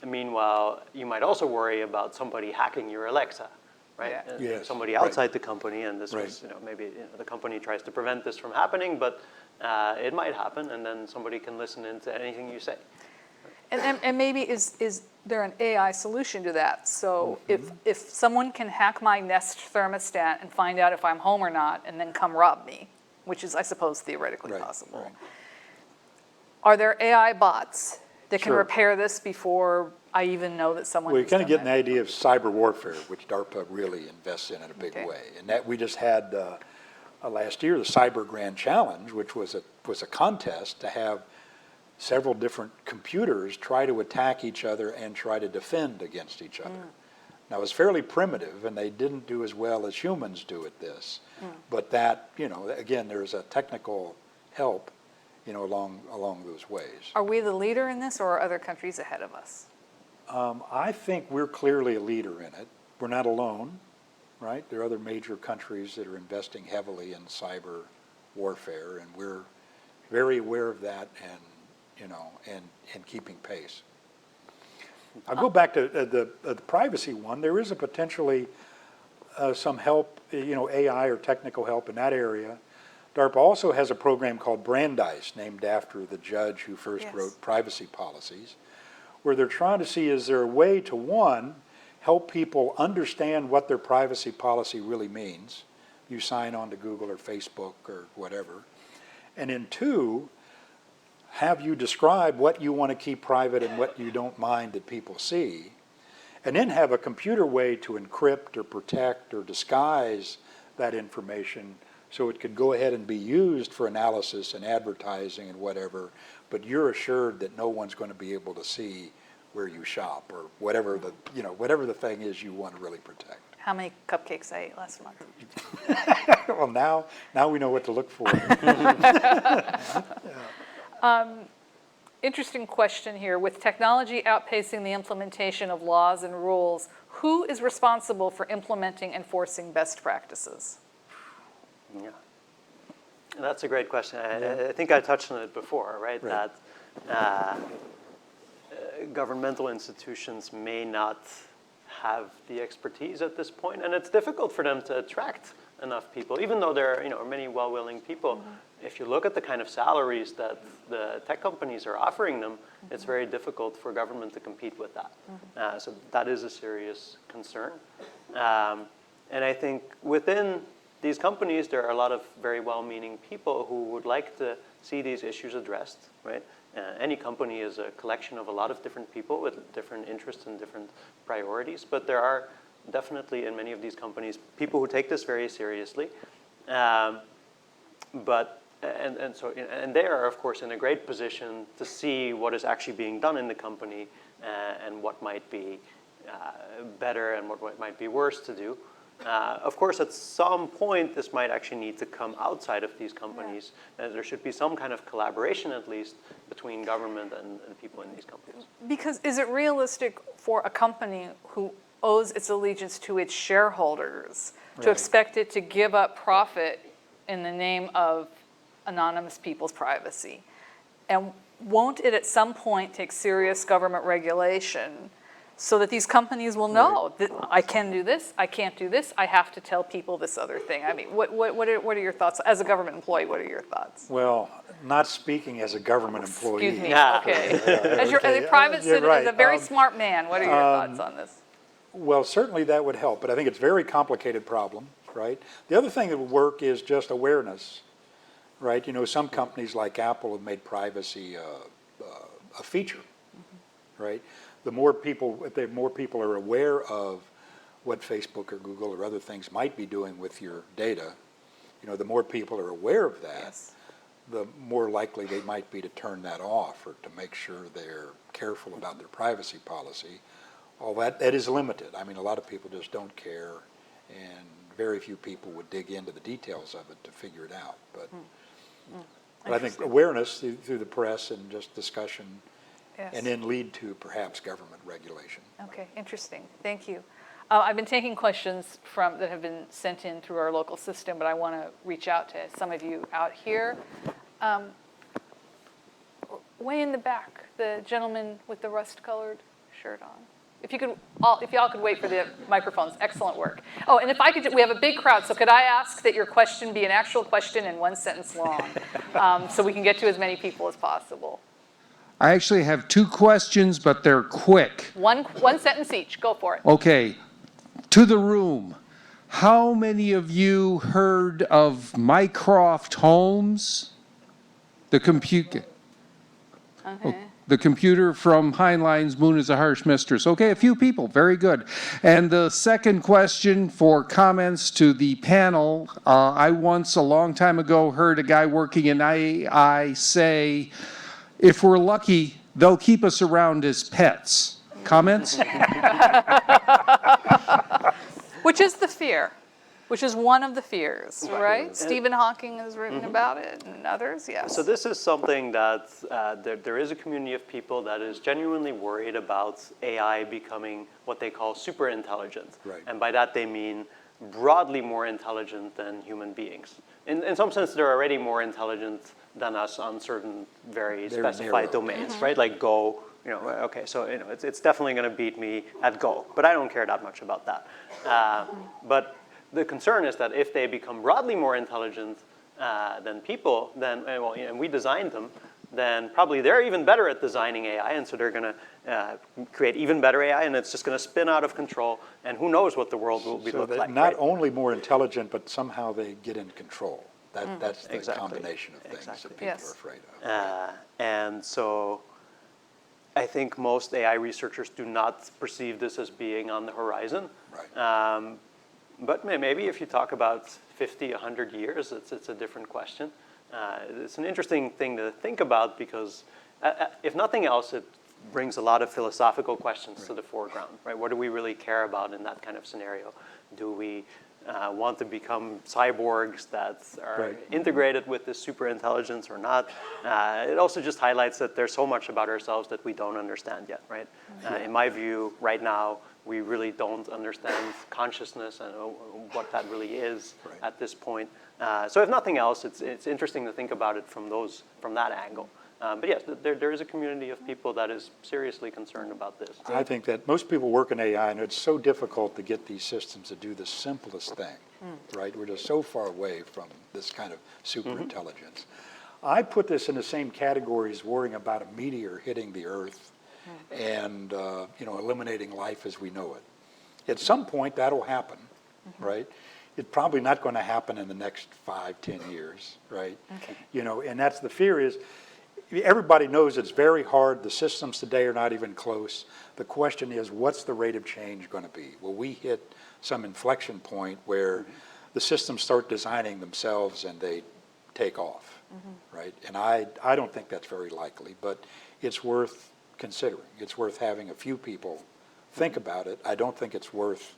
Meanwhile, you might also worry about somebody hacking your Alexa, right?
Yeah.
Yes,
Somebody
right.
outside the company, and this was, maybe the company tries to prevent this from happening, but it might happen, and then somebody can listen into anything you say.
And maybe is there an AI solution to that? So if someone can hack my Nest thermostat and find out if I'm home or not, and then come rob me, which is, I suppose, theoretically
Right,
possible.
right.
Are there AI bots that can
Sure.
repair this before I even know that someone
Well,
has
you're kind of
done
getting the
that?
idea of cyber warfare, which DARPA really invests in a big
Okay.
way. And that we just had last year the Cyber Grand Challenge, which was a contest to have several different computers try to attack each other and try to defend against each other. Now, it's fairly primitive, and they didn't do as well as humans do at this. But that, again, there's a technical help, along those ways.
Are we the leader in this, or are other countries ahead of us?
I think we're clearly a leader in it. We're not alone, right? There are other major countries that are investing heavily in cyber warfare, and we're very aware of that and keeping pace. I'll go back to the privacy one. There is a potentially some help, AI or technical help in that area. DARPA also has a program called Brandeis, named after the judge who first
Yes.
wrote privacy policies, where they're trying to see, is there a way to, one, help people understand what their privacy policy really means. You sign on to Google or Facebook or whatever. And then two, have you describe what you want to keep private and what you don't mind that people see. And then have a computer way to encrypt or protect or disguise that information So it could go ahead and be used for analysis and advertising and whatever, but you're assured that no one's going to be able to see where you shop or whatever the, whatever the thing is you want to really protect.
How many cupcakes I ate last month?
Well, now we know what to look for.
Interesting question here. With technology outpacing the implementation of laws and rules, who is responsible for implementing and enforcing best practices?
Yeah. That's a great question. I think I touched on it before, right?
Right.
That governmental institutions may not have the expertise at this point, and it's difficult for them to attract enough people, even though there are many well-willing people. If you look at the kind of salaries that the tech companies are offering them, it's very difficult for government to compete with that. So that is a serious concern. And I think within these companies, there are a lot of very well-meaning people who would like to see these issues addressed, right? Any company is a collection of a lot of different people with different interests and different priorities, but there are definitely in many of these companies people who take this very seriously. And they are, of course, in a great position to see what is actually being done in the company and what might be better and what might be worse to do. Of course, at some point, this might actually need to come outside of these companies. There should be some kind of collaboration, at least, between government and people in these companies.
Because is it realistic for a company who owes its allegiance to its shareholders to expect it to give up profit in the name of anonymous people's privacy? And won't it at some point take serious government regulation so that these companies will know that I can do this, I can't do this, I have to tell people this other thing? I mean, what are your thoughts? As a government employee, what are your thoughts?
Well, not speaking as a government employee.
Excuse me,
Yeah.
okay. As a private
You're
citizen,
right.
as a very smart man, what are your thoughts on this?
Well, certainly that would help, but I think it's a very complicated problem, right? The other thing that would work is just awareness, right? Some companies like Apple have made privacy a feature, right? If more people are aware of what Facebook or Google or other things might be doing with your data, the more people are aware of that, the more likely they might be to turn that off or to make sure they're careful about their privacy policy. All that is limited. I mean, a lot of people just don't care, and very few people would dig into the details of it to figure it out. But I think awareness through the press and just discussion, and then lead to perhaps government regulation.
Okay, interesting. Thank you. I've been taking questions that have been sent in through our local system, but I want to reach out to some of you out here. Way in the back, the gentleman with the rust-colored shirt on. If y'all could wait for the microphones, excellent work. Oh, and we have a big crowd, so could I ask that your question be an actual question and one sentence long, so we can get to as many people as possible.
I actually have two questions, but they're quick.
One sentence each, go for it.
Okay, to the room. How many of you heard of Mycroft Holmes? The computer.
Okay.
The computer from Heinlein's Moon is a Harsh Mistress. Okay, a few people, very good. And the second question for comments to the panel, I once, a long time ago, heard a guy working in AI say, if we're lucky, they'll keep us around as pets. Comments?
Which is the fear, which is one of the fears, right? Stephen Hawking has written about it and others, yes.
So this is something that there is a community of people that is genuinely worried about AI becoming what they call superintelligent.
Right.
And by that they mean broadly more intelligent than human beings. In some sense, they're already more intelligent than us on certain very specified domains, right? Like Go, okay, so it's definitely going to beat me at Go, but I don't care that much about that. But the concern is that if they become broadly more intelligent than people, then, and we designed them, then probably they're even better at designing AI, and so they're going to create even better AI, and it's just going to spin out of control, and who knows what the world will look like.
Not only more intelligent, but somehow they get in control. That's the combination of things that people are afraid of.
And so I think most AI researchers do not perceive this as being on the horizon.
Right.
But maybe if you talk about 50, 100 years, it's a different question. It's an interesting thing to think about because if nothing else, it brings a lot of philosophical questions to the foreground, right? What do we really care about in that kind of scenario? Do we want to become cyborgs that are integrated with this superintelligence or not? It also just highlights that there's so much about ourselves that we don't understand yet, right? In my view, right now, we really don't understand consciousness and what that really is at this point. So if nothing else, it's interesting to think about it from that angle. But yes, there is a community of people that is seriously concerned about this.
I think that most people work in AI, and it's so difficult to get these systems to do the simplest thing, right? We're just so far away from this kind of superintelligence. I put this in the same category as worrying about a meteor hitting the Earth and eliminating life as we know it. At some point, that'll happen, right? It's probably not going to happen in the next 5, 10 years, right? Okay. And that's the fear is, everybody knows it's very hard. The systems today are not even close. The question is, what's the rate of change going to be? Will we hit some inflection point where the systems start designing themselves and they take off, right? And I don't think that's very likely, but it's worth considering. It's worth having a few people think about it. I don't think it's worth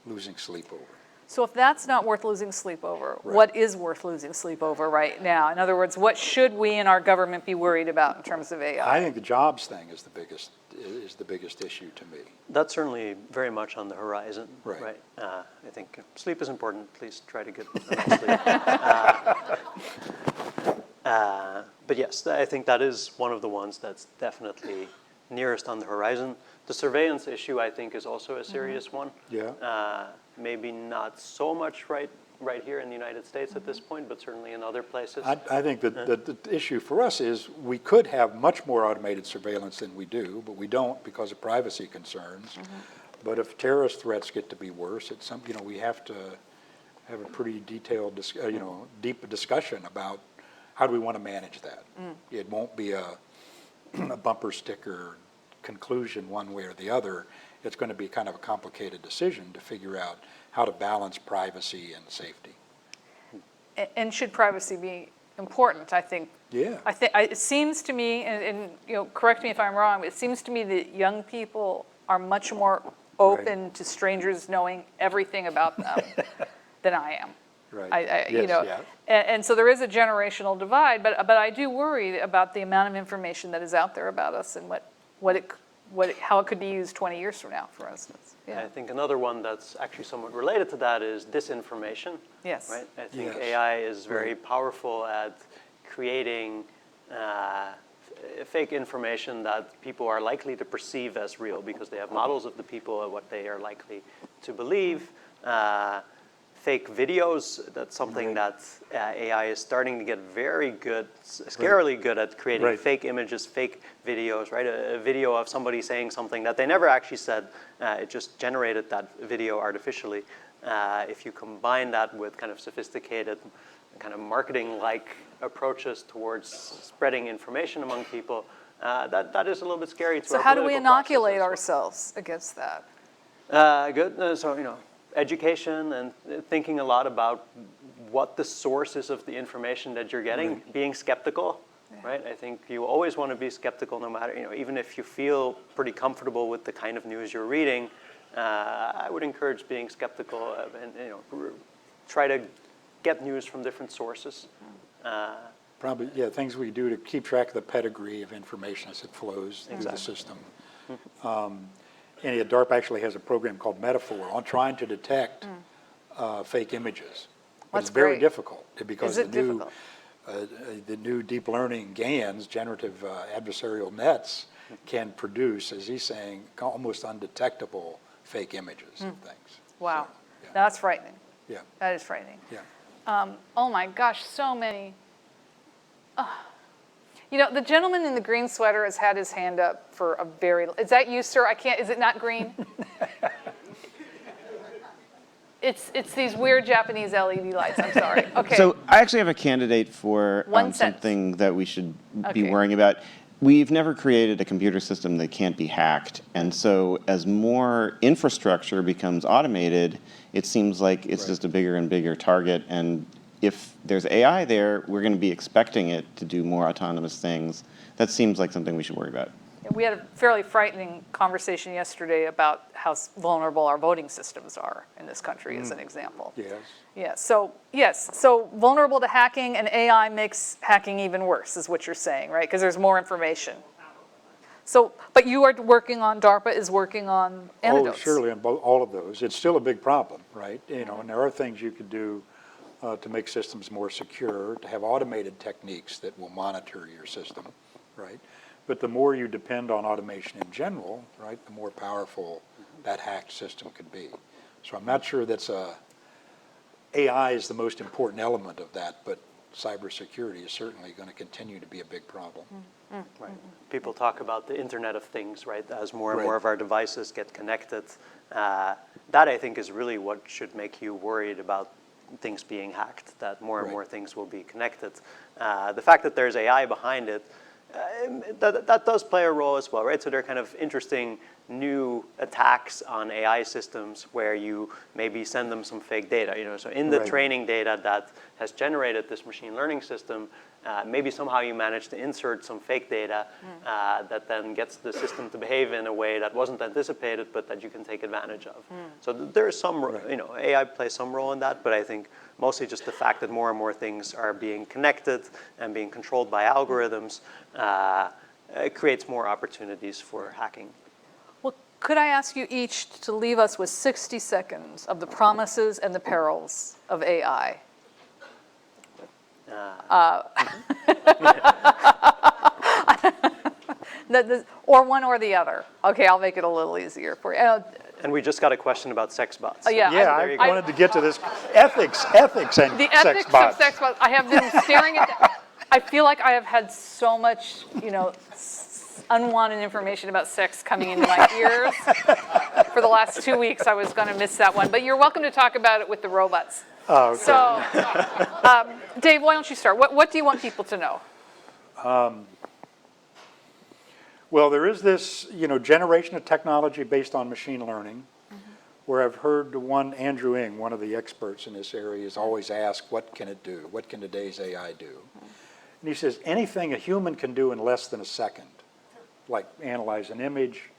losing sleep over.
So if that's not worth losing sleep over, what is worth losing sleep over right now? In other words, what should we in our government be worried about in terms of AI?
I think the jobs thing is the biggest issue to me.
That's certainly very much on the horizon,
right?
I think sleep is important. Please try to get enough sleep. But yes, I think that is one of the ones that's definitely nearest on the horizon. The surveillance issue, I think, is also a serious one.
Yeah.
Maybe not so much right here in the United States at this point, but certainly in other places.
I think that the issue for us is we could have much more automated surveillance than we do, but we don't because of privacy concerns. But if terrorist threats get to be worse, it's something we have to have a pretty detailed, deep discussion about how do we want to manage that. It won't be a bumper sticker conclusion one way or the other. It's going to be kind of a complicated decision to figure out how to balance privacy and safety.
And should privacy be important? I think.
Yeah.
It seems to me, and correct me if I'm wrong, but it seems to me that young people are much more open to strangers knowing everything about them than I am.
Right.
And so there is a generational divide, but I do worry about the amount of information that is out there about us and how it could be used 20 years from now, for instance. Yeah.
I think another one that's actually somewhat related to that is disinformation.
Yes.
Right? I think AI is very powerful at creating fake information that people are likely to perceive as real because they have models of the people and what they are likely to believe. Fake videos, that's something that AI is starting to get very good, scarily good at creating fake images, fake videos, right? A video of somebody saying something that they never actually said, it just generated that video artificially. If you combine that with kind of sophisticated kind of marketing-like approaches towards spreading information among people, that is a little bit scary to our
So how do we
political process
inoculate
as well.
ourselves against that?
Good. So, education and thinking a lot about what the source is of the information that you're getting, being skeptical, right? I think you always want to be skeptical no matter, even if you feel pretty comfortable with the kind of news you're reading, I would encourage being skeptical and try to get news from different sources.
Probably, things we do to keep track of the pedigree of information as it flows through the system. And DARPA actually has a program called Metaphor on trying to detect fake images. But it's very difficult because the new deep learning GANs, generative adversarial nets, can produce, as he's saying, almost undetectable fake images of things.
Wow,
So,
that's frightening.
Yeah.
That is frightening.
Yeah.
Oh my gosh, so many. The gentleman in the green sweater has had his hand up for a very, is that you, sir? Is it not green? It's these weird Japanese LED lights, I'm sorry. Okay.
So I actually have a candidate for
One sentence.
something that we should be
Okay.
worrying about. we've never created a computer system that can't be hacked. And so as more infrastructure becomes automated, it seems like it's just a bigger and bigger target. And if there's AI there, we're going to be expecting it to do more autonomous things. That seems like something we should worry about.
We had a fairly frightening conversation yesterday about how vulnerable our voting systems are in this country, as an example.
Yes.
Yes, so vulnerable to hacking, and AI makes hacking even worse, is what you're saying, right? Because there's more information. So, but you are working on, DARPA is working on antidotes.
Oh, surely, on all of those. It's still a big problem, right? You know, and there are things you could do to make systems more secure, to have automated techniques that will monitor your system, right? But the more you depend on automation in general, right, the more powerful that hacked system could be. So I'm not sure that's AI is the most important element of that, but cybersecurity is certainly going to continue to be a big problem.
Right. People talk about the Internet of Things, right? As more and
Right.
more of our devices get connected, that I think is really what should make you worried about things being hacked, that more and
Right.
more things will be connected. The fact that there's AI behind it, that does play a role as well, right? So there are kind of interesting new attacks on AI systems where you maybe send them some fake data. You know, so in the
Right.
training data that has generated this machine learning system, maybe somehow you manage to insert some fake data that then gets the system to behave in a way that wasn't anticipated, but that you can take advantage of. So there is some, you know, AI plays some role in that, but I think mostly just the fact that more and more things are being connected and being controlled by algorithms it creates more opportunities for hacking.
Well, could I ask you each to leave us with 60 seconds of the promises and the perils of AI? Or one or the other. Okay, I'll make it a little easier for you.
And we just got a question about sex bots.
Yeah,
Yeah,
there you
I
go.
wanted to get to this ethics and
The
sex
ethics
bots.
of sex bots. I have been staring at that. I feel like I have had so much, you know, unwanted information about sex coming into my ears. For the last 2 weeks, I was going to miss that one. But you're welcome to talk about it with the robots.
Oh, okay.
So, Dave, why don't you start? What do you want people to know?
Well, there is this, you know, generation of technology based on machine learning, where I've heard one, Andrew Ng, one of the experts in this area, is always asked, what can it do? What can today's AI do? And he says, anything a human can do in less than a second, like analyze an image,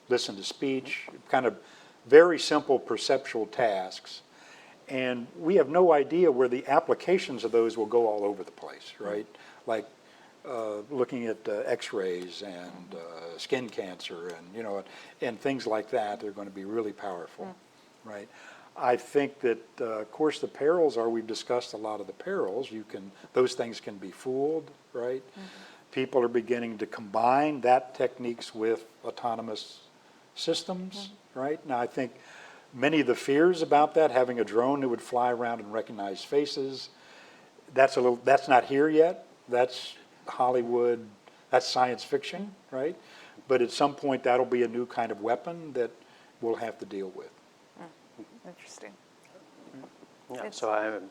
listen to speech, kind of very simple perceptual tasks. And we have no idea where the applications of those will go all over the place, right? Like looking at x-rays and skin cancer and, you know, and things like that, they're going to be really powerful, right? I think that, of course, the perils are, we've discussed a lot of the perils. Those things can be fooled, right? People are beginning to combine that techniques with autonomous systems, right? Now, I think many of the fears about that, having a drone that would fly around and recognize faces, that's not here yet. That's Hollywood, that's science fiction, right? But at some point, that'll be a new kind of weapon that we'll have to deal with.
Interesting.
Yeah, so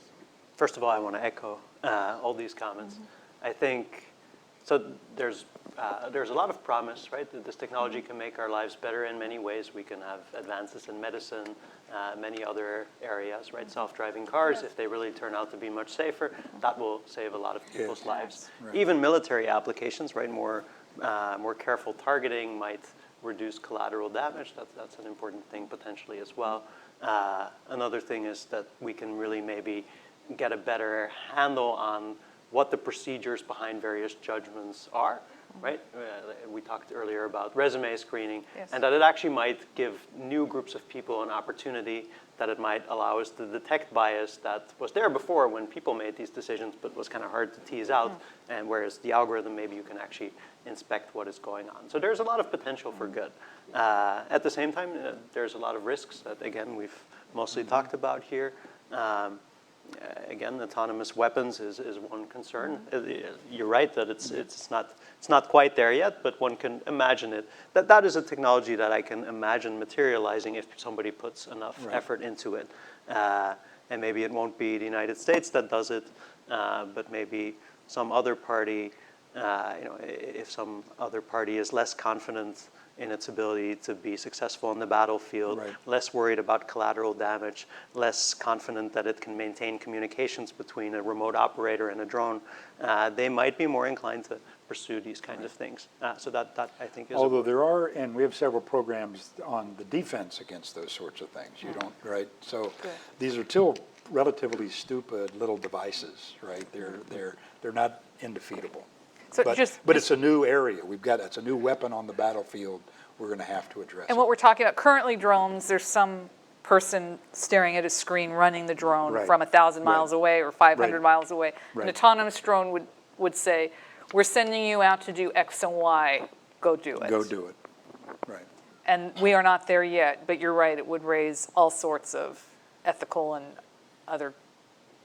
first of all, I want to echo all these comments. I think, so there's a lot of promise, right? That this technology can make our lives better in many ways. We can have advances in medicine, many other areas, right? Self-driving cars, if they really turn out to be much safer, that will save a lot of people's lives.
Right.
Even military applications, right? More careful targeting might reduce collateral damage. That's an important thing potentially as well. Another thing is that we can really maybe get a better handle on what the procedures behind various judgments are, right? We talked earlier about resume screening, and that it actually might give new groups of people an opportunity, that it might allow us to detect bias that was there before when people made these decisions, but was kind of hard to tease out, and whereas the algorithm, maybe you can actually inspect what is going on. So there's a lot of potential for good. At the same time, there's a lot of risks that, again, we've mostly talked about here. Again, autonomous weapons is one concern. You're right that it's not quite there yet, but one can imagine it. That is a technology that I can imagine materializing if somebody puts enough effort into it. And maybe it won't be the United States that does it, but maybe some other party If some other party is less confident in its ability to be successful on the battlefield,
Right.
less worried about collateral damage, less confident that it can maintain communications between a remote operator and a drone, they might be more inclined to pursue these kinds of things. So that I think is
Although there are, and we have several programs on the defense against those sorts of things. You don't, right? So these are still relatively stupid little devices, right? They're not indefeatable.
So
But it's a new area. It's a new weapon on the battlefield we're going to have to address.
And what we're talking about, currently drones, there's some person staring at a screen running the drone
Right.
from 1,000 miles
Right.
away or 500
Right.
miles away. An
Right.
autonomous drone would say, we're sending you out to do X and Y, go do it.
Go do it. Right.
And we are not there yet, but you're right, it would raise all sorts of ethical and other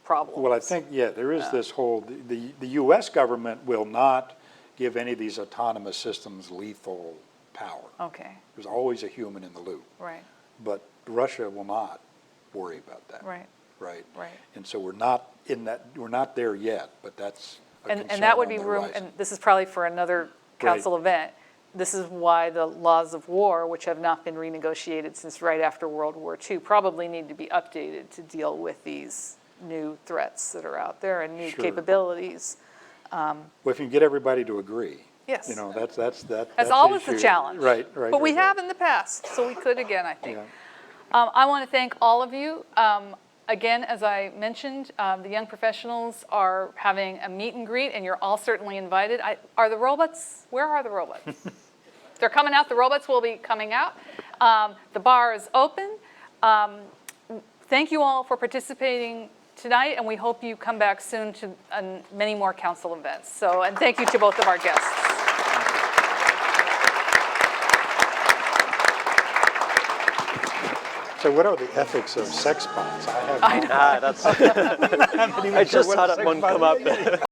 problems.
Well, I think, yeah, there is this whole, the U.S. government will not give any of these autonomous systems lethal power.
Okay,
There's always a human in the loop.
right,
But Russia will not worry about that.
right.
Right.
Right.
And so we're not there yet, but that's a concern
And that would
on
be
the
room,
horizon.
and this is probably for another council event. This is why the laws of war, which have not been renegotiated since right after World War II, probably need to be updated to deal with these new threats that are out there and new
Sure.
capabilities.
Well, if you can get everybody to agree.
Yes.
You know, that's the
That's always the
issue.
challenge.
Right.
But we
right.
have in the past, so we could again, I think.
Yeah.
I want to thank all of you. Again, as I mentioned, the young professionals are having a meet and greet, and you're all certainly invited. Are the robots, where are the robots? They're coming out, the robots will be coming out. The bar is open. Thank you all for participating tonight, and we hope you come back soon to many more council events. So, and thank you to both of our guests.
So what are the ethics of sex bots? I have
I know.
that's, I just saw that one come up.